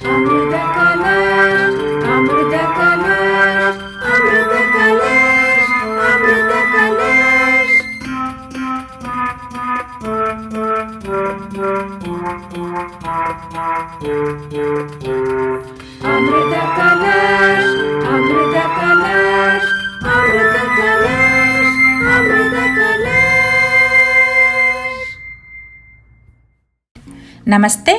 amrithakalash, amrithakalash, amrithakalash, amrithakalash. Amrithakalash, amrithakalash, amrithakalash, amrithakalash. Namaste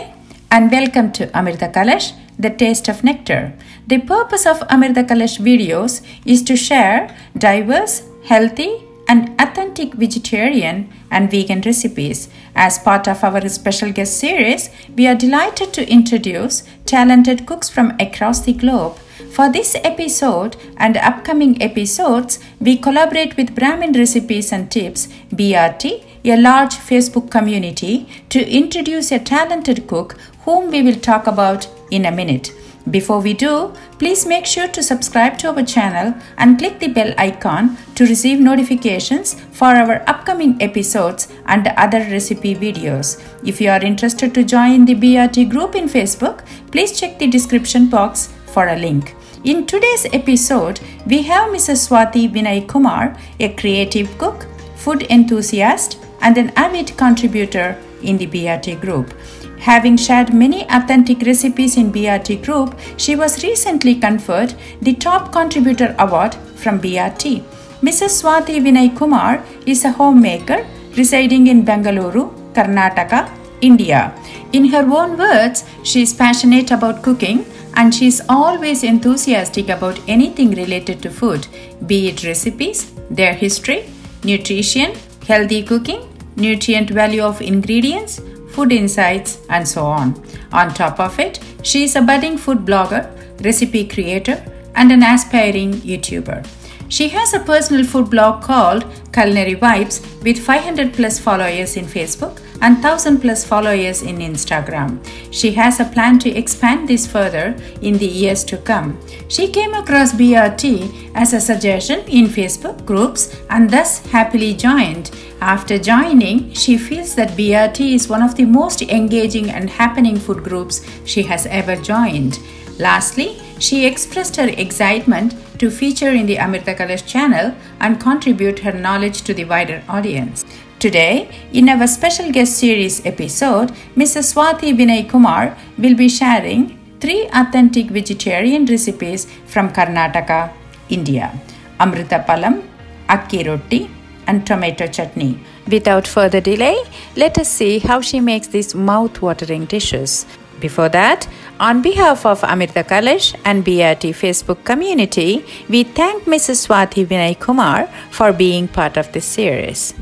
and welcome to Amrithakalash, the taste of nectar. The purpose of Amrithakalash videos is to share diverse, healthy and authentic vegetarian and vegan recipes. As part of our special guest series, we are delighted to introduce talented cooks from across the globe. For this episode and upcoming episodes, we collaborate with Brahmin Recipes and Tips, BRT, a large Facebook community, to introduce a talented cook whom we will talk about in a minute. Before we do, please make sure to subscribe to our channel and click the bell icon to receive notifications for our upcoming episodes and other recipe videos. If you are interested to join the BRT group in Facebook, please check the description box for a link. In today's episode, we have Mrs. Swathi Vinaykumar, a creative cook, food enthusiast, and an avid contributor in the BRT group. Having shared many authentic recipes in BRT group, she was recently conferred the Top Contributor Award from BRT. Mrs. Swathi Vinaykumar is a homemaker residing in Bengaluru, Karnataka, India. In her own words, she is passionate about cooking and she is always enthusiastic about anything related to food, be it recipes, their history, nutrition, healthy cooking, nutrient value of ingredients, food insights, and so on. On top of it, she is a budding food blogger, recipe creator, and an aspiring YouTuber. She has a personal food blog called Culinary Vibes with 500 plus followers in Facebook and 1000 plus followers in Instagram. She has a plan to expand this further in the years to come. She came across BRT as a suggestion in Facebook groups and thus happily joined. After joining, she feels that BRT is one of the most engaging and happening food groups she has ever joined. Lastly, she expressed her excitement to feature in the Amrithakalash channel and contribute her knowledge to the wider audience. Today, in our special guest series episode, Mrs. Swathi Vinaykumar will be sharing 3 authentic vegetarian recipes from Karnataka, India: amrithapalam, akki roti, and tomato chutney. Without further delay, let us see how she makes these mouth-watering dishes. Before that, on behalf of Amrithakalash and BRT Facebook community, we thank Mrs. Swathi Vinaykumar for being part of this series.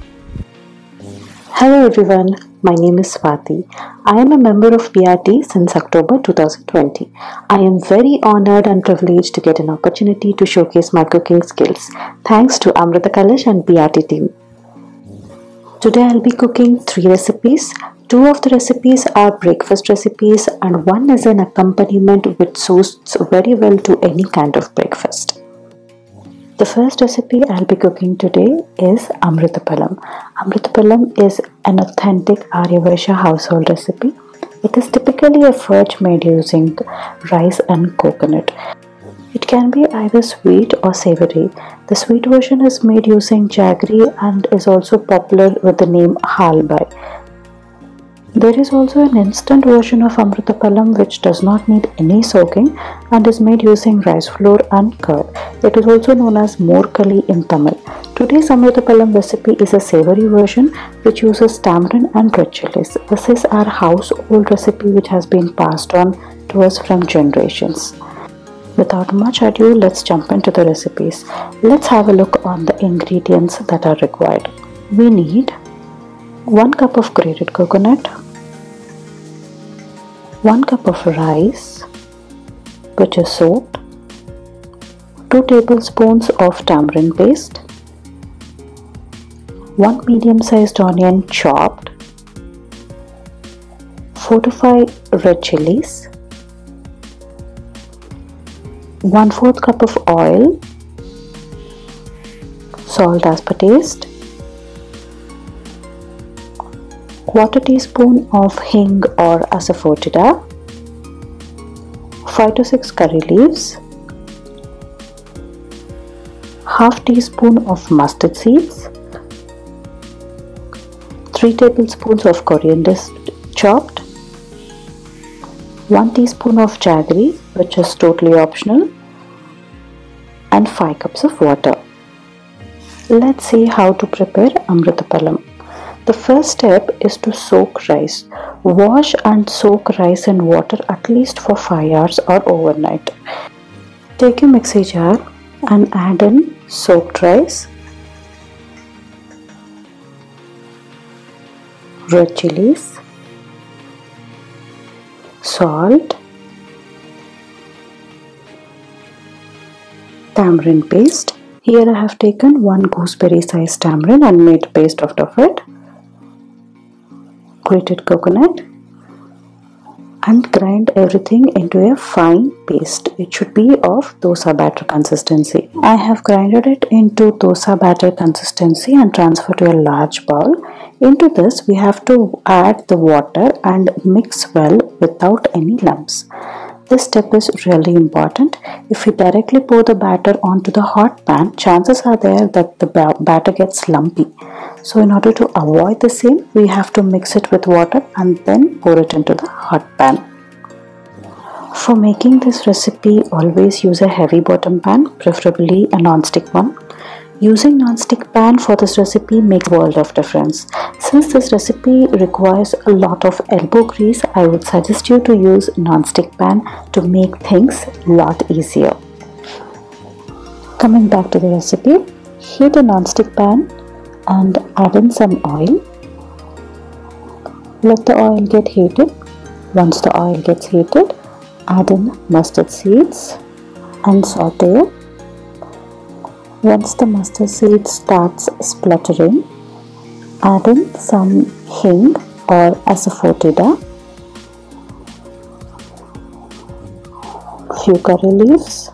Hello everyone, my name is Swathi. I am a member of BRT since October 2020. I am very honored and privileged to get an opportunity to showcase my cooking skills. Thanks to Amrithakalash and BRT team. Today I will be cooking 3 recipes. 2 of the recipes are breakfast recipes and 1 is an accompaniment which suits very well to any kind of breakfast. The first recipe I'll be cooking today is amrithapalam. Amrithapalam is an authentic Aryavasha household recipe. It is typically a fudge made using rice and coconut. It can be either sweet or savory. The sweet version is made using jaggery and is also popular with the name halbai. There is also an instant version of amrithapalam which does not need any soaking and is made using rice flour and curd. It is also known as morkali in Tamil. Today's amrithapalam recipe is a savory version which uses tamarind and red chilies. This is our household recipe which has been passed on to us from generations. Without much ado, let's jump into the recipes. Let's have a look on the ingredients that are required. We need 1 cup of grated coconut, 1 cup of rice which is soaked, 2 tablespoons of tamarind paste, 1 medium-sized onion chopped, 4 to 5 red chilies, 1/4 cup of oil, salt as per taste, 1/4 teaspoon of hing or asafoetida, 5 to 6 curry leaves, half teaspoon of mustard seeds, 3 tablespoons of coriander chopped, 1 teaspoon of jaggery, which is totally optional, and 5 cups of water. Let's see how to prepare amrithapalam. The first step is to soak rice. Wash and soak rice in water at least for 5 hours or overnight. Take a mixie jar and add in soaked rice, red chilies, salt, tamarind paste. Here I have taken 1 gooseberry sized tamarind and made paste out of it, grated coconut, and grind everything into a fine paste. It should be of dosa batter consistency. I have grinded it into dosa batter consistency and transferred to a large bowl. Into this we have to add the water and mix well without any lumps. This step is really important. If we directly pour the batter onto the hot pan, chances are there that the batter gets lumpy. So in order to avoid the same, we have to mix it with water and then pour it into the hot pan. For making this recipe, always use a heavy bottom pan, preferably a non-stick one. Using non-stick pan for this recipe makes a world of difference. Since this recipe requires a lot of elbow grease, I would suggest you to use non-stick pan to make things a lot easier. Coming back to the recipe, heat a non-stick pan and add in some oil. Let the oil get heated. Once the oil gets heated, add in mustard seeds and saute. Once the mustard seed starts spluttering, add in some hing or asafoetida, few curry leaves,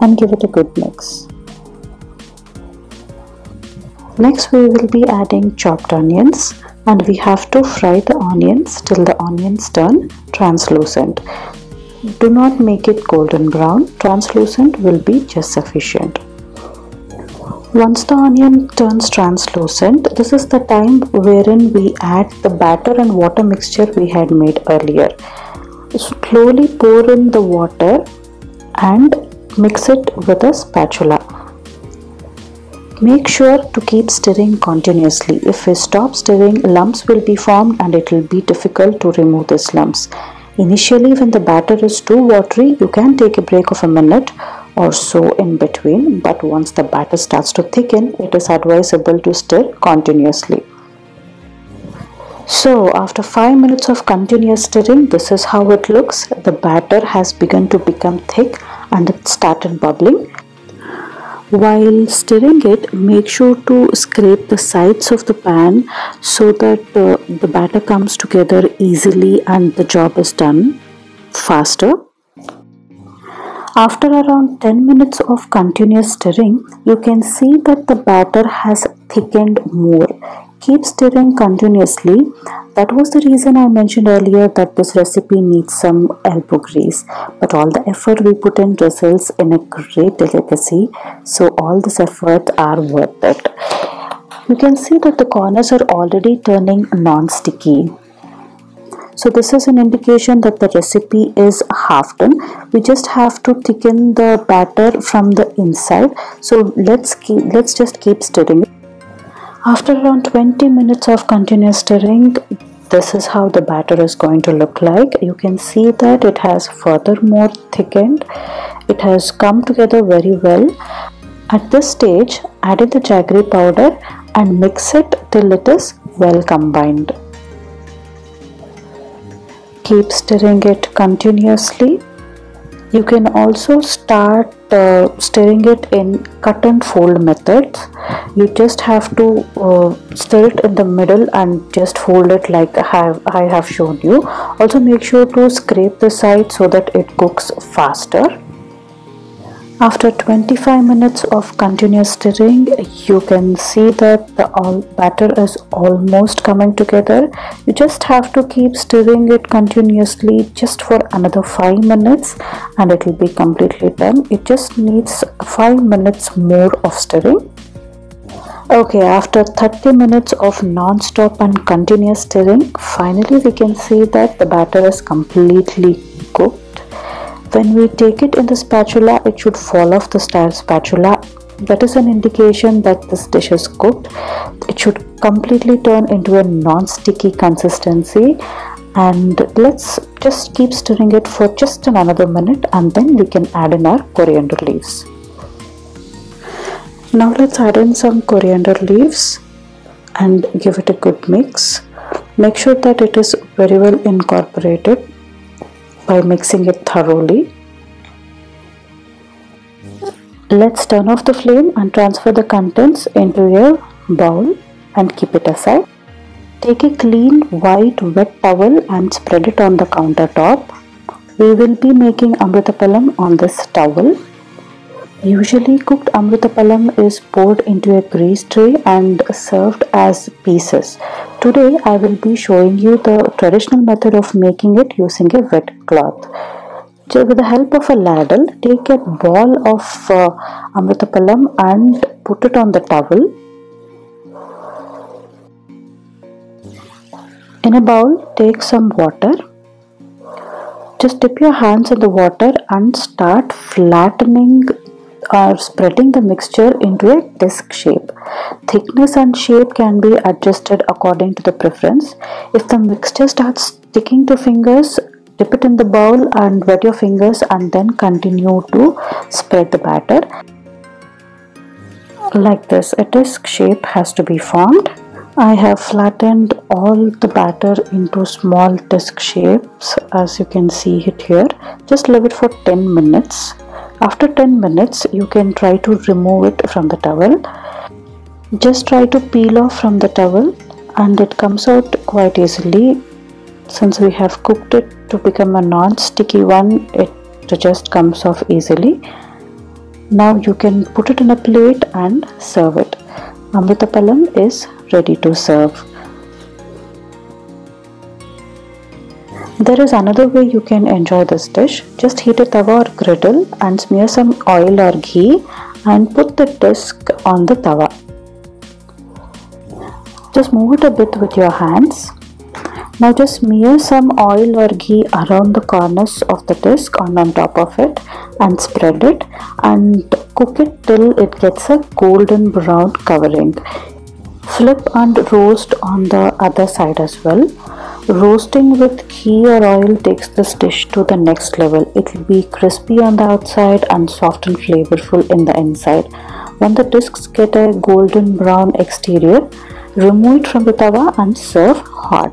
and give it a good mix. Next we will be adding chopped onions, and we have to fry the onions till the onions turn translucent. Do not make it golden brown. Translucent will be just sufficient. Once the onion turns translucent, this is the time wherein we add the batter and water mixture we had made earlier. Slowly pour in the water and mix it with a spatula. Make sure to keep stirring continuously. If we stop stirring, lumps will be formed and it will be difficult to remove these lumps. Initially, when the batter is too watery, you can take a break of a minute or so in between, but once the batter starts to thicken, it is advisable to stir continuously. So after 5 minutes of continuous stirring, this is how it looks. The batter has begun to become thick and it started bubbling. While stirring it, make sure to scrape the sides of the pan so that the batter comes together easily and the job is done faster. After around 10 minutes of continuous stirring, you can see that the batter has thickened more. Keep stirring continuously. That was the reason I mentioned earlier that this recipe needs some elbow grease. But all the effort we put in results in a great delicacy. So all this effort are worth it. You can see that the corners are already turning non-sticky. So this is an indication that the recipe is half done. We just have to thicken the batter from the inside. So let's just keep stirring. After around 20 minutes of continuous stirring, this is how the batter is going to look like. You can see that it has furthermore thickened. It has come together very well. At this stage, add in the jaggery powder and mix it till it is well combined. Keep stirring it continuously. You can also start stirring it in cut and fold methods. You just have to stir it in the middle and just fold it like I have shown you. Also make sure to scrape the side so that it cooks faster. After 25 minutes of continuous stirring, you can see that the batter is almost coming together. You just have to keep stirring it continuously just for another 5 minutes and it will be completely done. It just needs 5 minutes more of stirring. Okay, after 30 minutes of non-stop and continuous stirring, finally we can see that the batter is completely cooked. When we take it in the spatula, it should fall off the spatula. That is an indication that this dish is cooked. It should completely turn into a non-sticky consistency, and let's just keep stirring it for just another minute and then we can add in our coriander leaves. Now let's add in some coriander leaves and give it a good mix. Make sure that it is very well incorporated by mixing it thoroughly. Let's turn off the flame and transfer the contents into a bowl and keep it aside. Take a clean white wet towel and spread it on the countertop. We will be making amrithapalam on this towel. Usually cooked amrithapalam is poured into a grease tray and served as pieces. Today I will be showing you the traditional method of making it using a wet cloth. So with the help of a ladle, take a ball of amrithapalam and put it on the towel. In a bowl, take some water. Just dip your hands in the water and start flattening or spreading the mixture into a disc shape. Thickness and shape can be adjusted according to the preference. If the mixture starts sticking to fingers, dip it in the bowl and wet your fingers and then continue to spread the batter. Like this, a disc shape has to be formed. I have flattened all the batter into small disc shapes, as you can see it here. Just leave it for 10 minutes. After 10 minutes, you can try to remove it from the towel. Just try to peel off from the towel and it comes out quite easily. Since we have cooked it to become a non-sticky one, it just comes off easily. Now you can put it in a plate and serve it. Amrithapalam is ready to serve. There is another way you can enjoy this dish. Just heat a tawa or griddle and smear some oil or ghee and put the disc on the tawa. Just move it a bit with your hands. Now just smear some oil or ghee around the corners of the disc on top of it and spread it and cook it till it gets a golden brown covering. Flip and roast on the other side as well. Roasting with ghee or oil takes this dish to the next level. It will be crispy on the outside and soft and flavorful in the inside. When the discs get a golden brown exterior, remove it from the tawa and serve hot.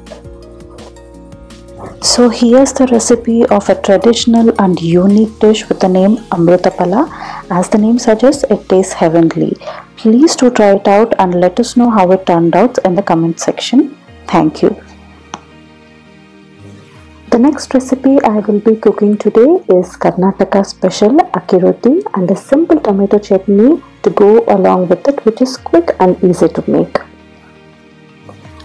So here's the recipe of a traditional and unique dish with the name amrithapala. As the name suggests, it tastes heavenly. Please do try it out and let us know how it turned out in the comment section. Thank you. The next recipe I will be cooking today is Karnataka special akki roti and a simple tomato chutney to go along with it, which is quick and easy to make.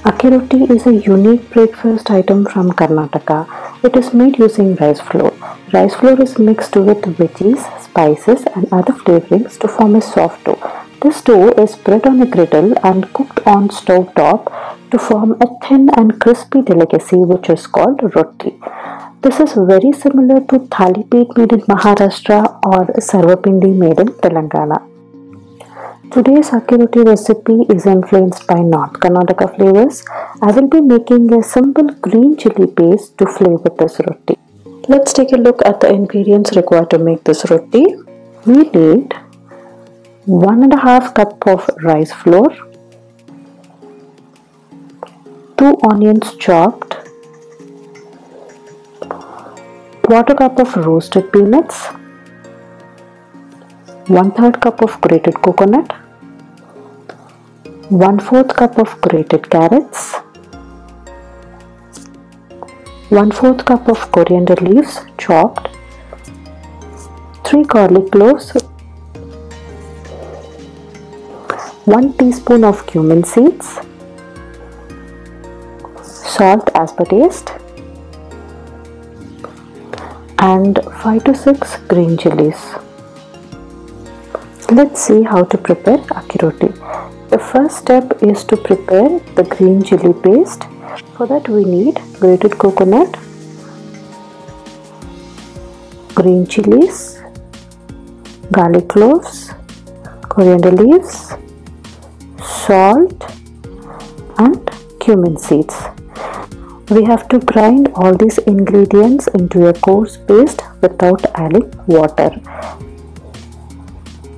Akki roti is a unique breakfast item from Karnataka. It is made using rice flour. Rice flour is mixed with veggies, spices and other flavorings to form a soft dough. This dough is spread on a griddle and cooked on stove top to form a thin and crispy delicacy which is called roti. This is very similar to thali peeth made in Maharashtra or sarvapindi made in Telangana. Today's akki roti recipe is influenced by North Karnataka flavors. I will be making a simple green chili paste to flavor this roti. Let's take a look at the ingredients required to make this roti. We need 1.5 cup of rice flour, 2 onions chopped, 1/4 cup of roasted peanuts, 1/3 cup of grated coconut, 1/4 cup of grated carrots, 1/4 cup of coriander leaves chopped, 3 garlic cloves 1 teaspoon of cumin seeds, salt as per taste, and 5 to 6 green chilies. Let's see how to prepare akki roti. The first step is to prepare the green chili paste. For that we need grated coconut, green chilies, garlic cloves, coriander leaves, salt and cumin seeds. We have to grind all these ingredients into a coarse paste without adding water.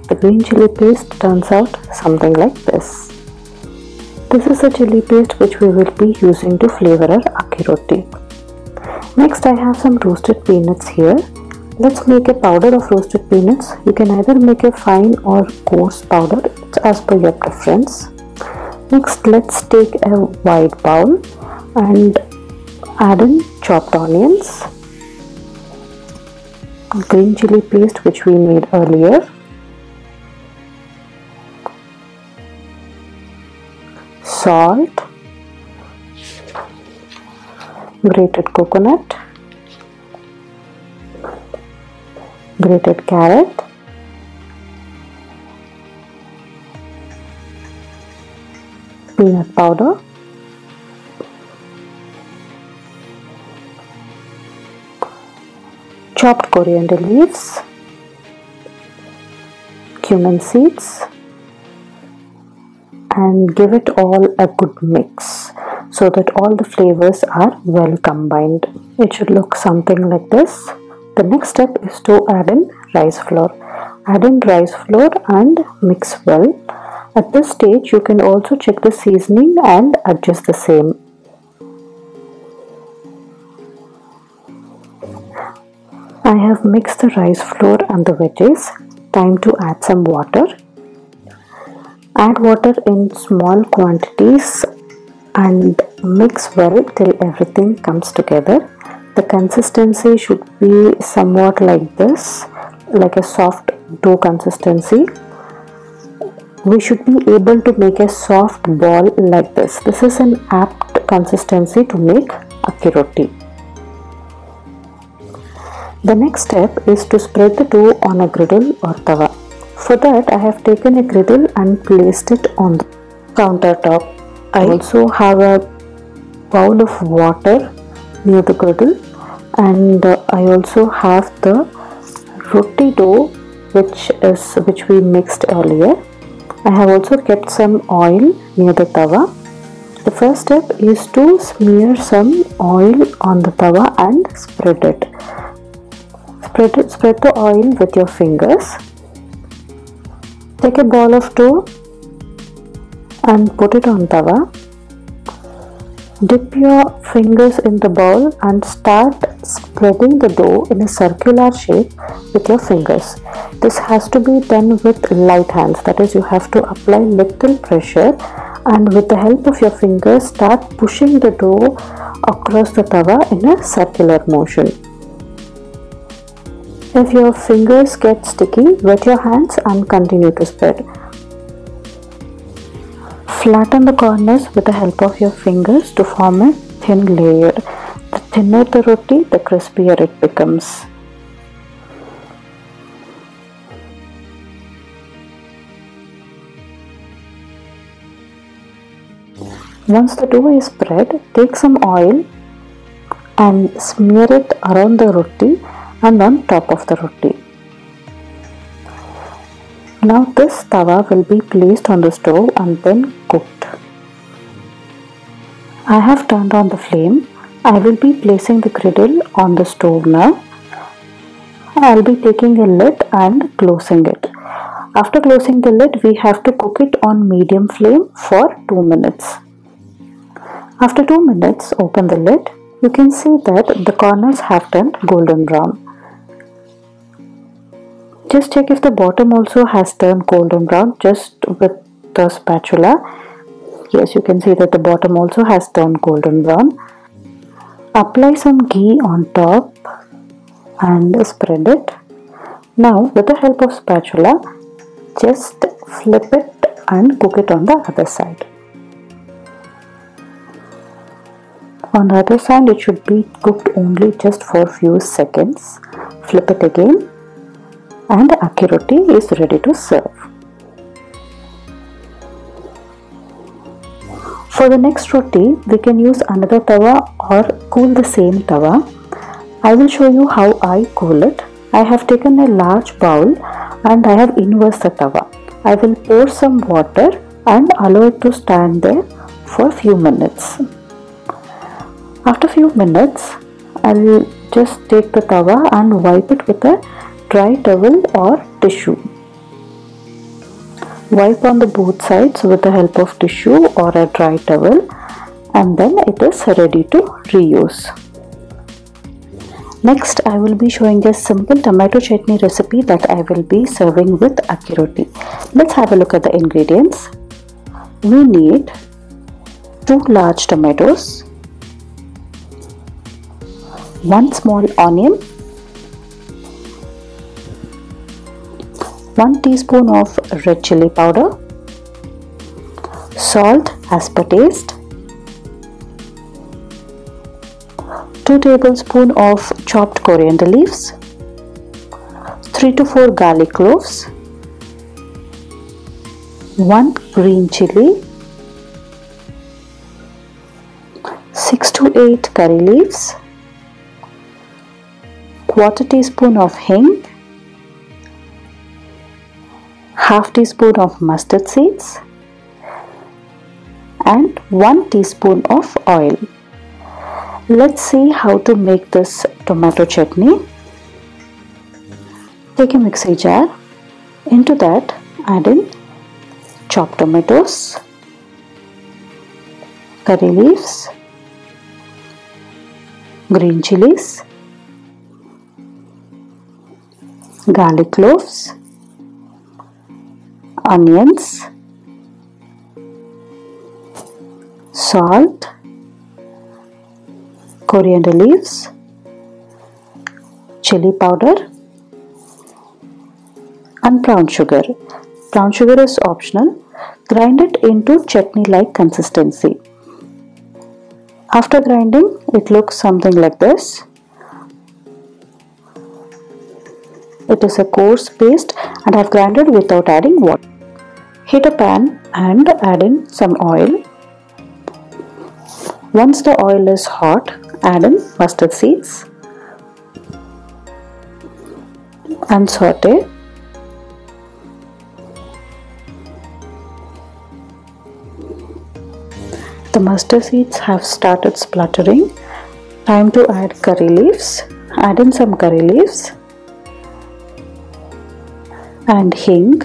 The green chili paste turns out something like this. This is the chili paste which we will be using to flavor our akki roti. Next, I have some roasted peanuts here. Let's make a powder of roasted peanuts. You can either make a fine or coarse powder, it's as per your preference. Next, let's take a wide bowl and add in chopped onions, green chili paste which we made earlier, salt, grated coconut, grated carrot, peanut powder, chopped coriander leaves, cumin seeds, and give it all a good mix so that all the flavors are well combined. It should look something like this. The next step is to add in rice flour. Add in rice flour and mix well. At this stage, you can also check the seasoning and adjust the same. I have mixed the rice flour and the veggies. Time to add some water. Add water in small quantities and mix well till everything comes together. The consistency should be somewhat like this, like a soft dough consistency. We should be able to make a soft ball like this. This is an apt consistency to make akki roti. The next step is to spread the dough on a griddle or tawa. For that, I have taken a griddle and placed it on the countertop. I also have a bowl of water near the griddle, and I also have the roti dough which we mixed earlier. I have also kept some oil near the tawa. The first step is to smear some oil on the tawa and spread it. Spread the oil with your fingers. Take a ball of dough and put it on tawa. Dip your fingers in the bowl and start spreading the dough in a circular shape with your fingers. This has to be done with light hands, that is, you have to apply little pressure, and with the help of your fingers start pushing the dough across the tawa in a circular motion. If your fingers get sticky, wet your hands and continue to spread. Flatten the corners with the help of your fingers to form a thin layer. The thinner the roti, the crispier it becomes. Once the dough is spread, take some oil and smear it around the roti and on top of the roti. Now this tawa will be placed on the stove and then cooked. I have turned on the flame. I will be placing the griddle on the stove now. I will be taking a lid and closing it. After closing the lid, we have to cook it on medium flame for 2 minutes. After 2 minutes, open the lid. You can see that the corners have turned golden brown. Just check if the bottom also has turned golden brown just with the spatula. Yes, you can see that the bottom also has turned golden brown. Apply some ghee on top and spread it. Now, with the help of spatula, just flip it and cook it on the other side. On the other side, it should be cooked only just for a few seconds. Flip it again and the akki roti is ready to serve. For the next roti, we can use another tawa or cool the same tawa. I will show you how I cool it. I have taken a large bowl and I have inversed the tawa. I will pour some water and allow it to stand there for a few minutes. After a few minutes, I will just take the tawa and wipe it with a dry towel or tissue. Wipe on the both sides with the help of tissue or a dry towel, and then it is ready to reuse. Next, I will be showing a simple tomato chutney recipe that I will be serving with akki roti. Let's have a look at the ingredients. We need 2 large tomatoes, 1 small onion, 1 teaspoon of red chili powder, salt as per taste, 2 tablespoons of chopped coriander leaves, 3 to 4 garlic cloves, 1 green chili, 6 to 8 curry leaves, quarter teaspoon of hing, half teaspoon of mustard seeds, and 1 teaspoon of oil. Let's see how to make this tomato chutney. Take a mixie jar. Into that, add in chopped tomatoes, curry leaves, green chilies, garlic cloves, onions, salt, coriander leaves, chili powder, and brown sugar. Brown sugar is optional. Grind it into chutney-like consistency. After grinding, it looks something like this. It is a coarse paste and I have grinded without adding water. Heat a pan and add in some oil. Once the oil is hot, add in mustard seeds and saute. The mustard seeds have started spluttering. Time to add curry leaves. Add in some curry leaves and hing.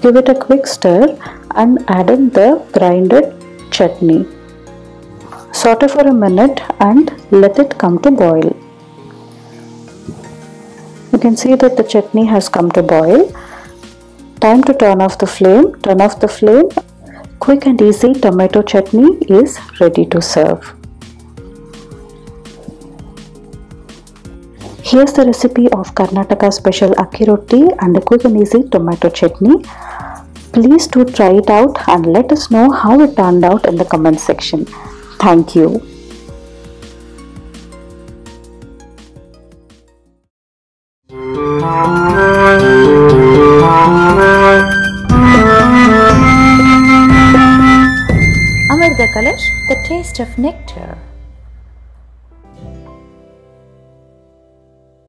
Give it a quick stir and add in the grinded chutney. Saute for a minute and let it come to boil. You can see that the chutney has come to boil. Time to turn off the flame. Turn off the flame. Quick and easy tomato chutney is ready to serve. Here's the recipe of Karnataka special akki roti and a quick and easy tomato chutney. Please do try it out and let us know how it turned out in the comment section. Thank you. Amrithakalash, the taste of nectar.